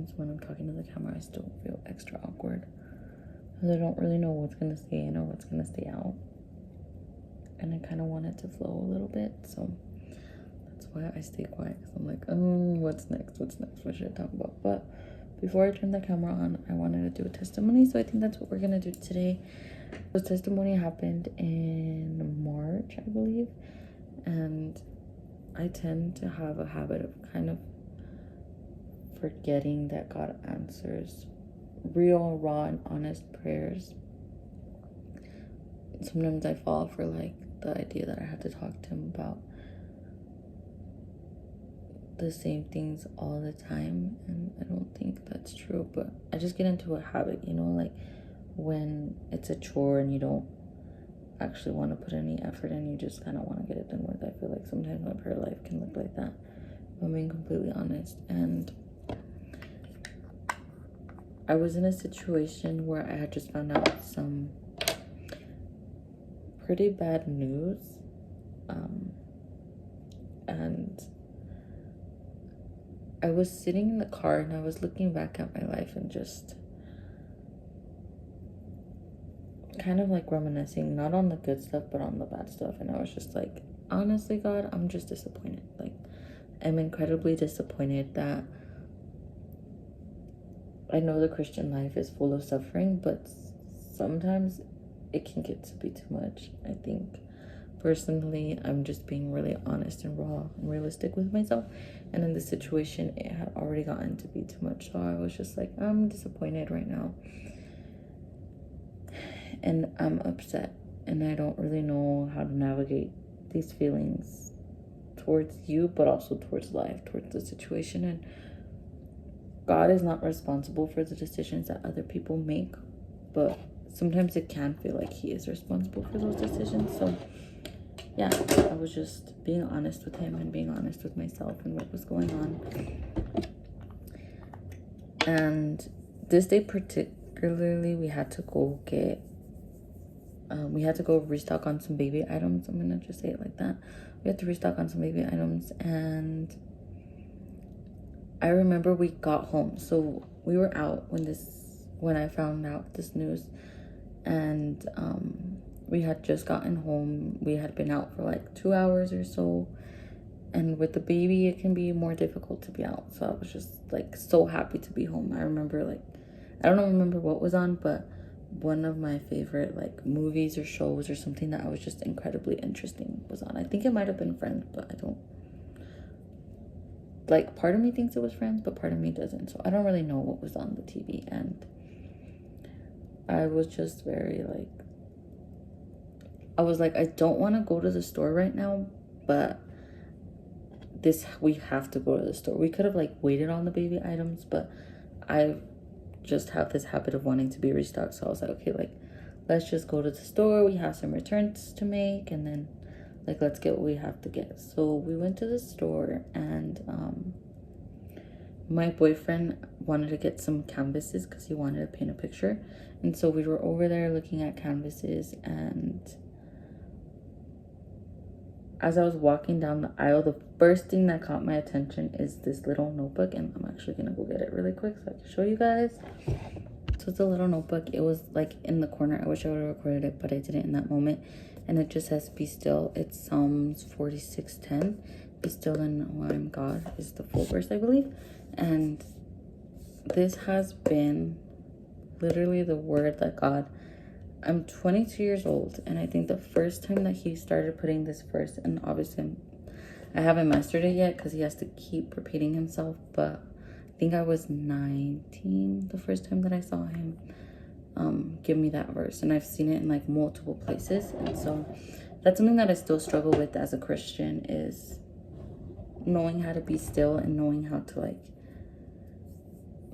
sometimes when I'm talking to the camera, I still feel extra awkward because I don't really know what's gonna stay in or what's gonna stay out, and I kind of want it to flow a little bit, so that's why I stay quiet. Because I'm like, what's next? What should I talk about? But before I turn the camera on, I wanted to do a testimony, so I think that's what we're gonna do today. The testimony happened in March, I believe, and I tend to have a habit of kind of forgetting that God answers real, raw, and honest prayers. Sometimes I fall for like the idea that I have to talk to him about the same things all the time, and I don't think that's true, but I just get into a habit, you know, like when it's a chore and you don't actually want to put any effort in, you just kind of want to get it done with. I feel like sometimes my prayer life can look like that, if I'm being completely honest. And I was in a situation where I had just found out some pretty bad news, and I was sitting in the car and I was looking back at my life and just kind of like reminiscing, not on the good stuff but on the bad stuff. And I was just like, honestly, God, I'm just disappointed. Like, I'm incredibly disappointed that I know the Christian life is full of suffering, but sometimes it can get to be too much. I think personally, I'm just being really honest and raw and realistic with myself. And in this situation, it had already gotten to be too much. So I was just like, I'm disappointed right now. And I'm upset. And I don't really know how to navigate these feelings towards you, but also towards life, towards the situation. And God is not responsible for the decisions that other people make, but sometimes it can feel like he is responsible for those decisions. So yeah, I was just being honest with him and being honest with myself and what was going on. And this day particularly, we had to go restock on some baby items. I'm gonna just say it like that. We had to restock on some baby items, and I remember we got home. So we were out when I found out this news, and we had just gotten home. We had been out for like 2 hours or so, and with the baby it can be more difficult to be out. So I was just like so happy to be home. I remember, like, I don't remember what was on, but one of my favorite like movies or shows or something that I was just incredibly interesting was on. I think it might have been Friends, but I don't, like, part of me thinks it was Friends, but part of me doesn't. So I don't really know what was on the TV. And I was just very like, I was like, I don't want to go to the store right now, but we have to go to the store. We could have like waited on the baby items, but I just have this habit of wanting to be restocked. So I was like, okay, like, let's just go to the store. We have some returns to make, and then like, let's get what we have to get. So we went to the store, and my boyfriend wanted to get some canvases because he wanted to paint a picture. And so we were over there looking at canvases, and as I was walking down the aisle, the first thing that caught my attention is this little notebook, and I'm actually gonna go get it really quick so I can show you guys. So it's a little notebook. It was like in the corner. I wish I would have recorded it, but I didn't in that moment. And it just says, be still. It's Psalms 46:10. Be still and know I am God is the full verse, I believe. And this has been literally the word that God, I'm 22 years old, and I think the first time that he started putting this verse, and obviously I haven't mastered it yet because he has to keep repeating himself, but I think I was 19 the first time that I saw him give me that verse, and I've seen it in like multiple places. And so that's something that I still struggle with as a Christian, is knowing how to be still and knowing how to like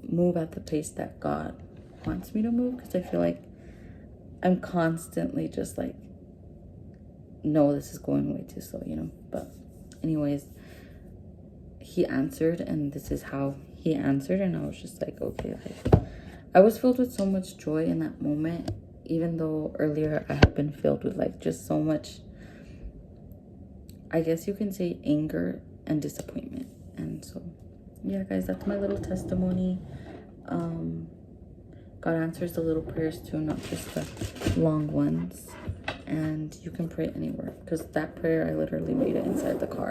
move at the pace that God wants me to move, because I feel like I'm constantly just like, no, this is going way too slow, you know. But anyways, he answered, and this is how he answered, and I was just like, okay. Like, I was filled with so much joy in that moment, even though earlier I had been filled with like just so much, I guess you can say, anger and disappointment. And so yeah, guys, that's my little testimony. God answers the little prayers too, not just the long ones. And you can pray anywhere, because that prayer, I literally made it inside the car.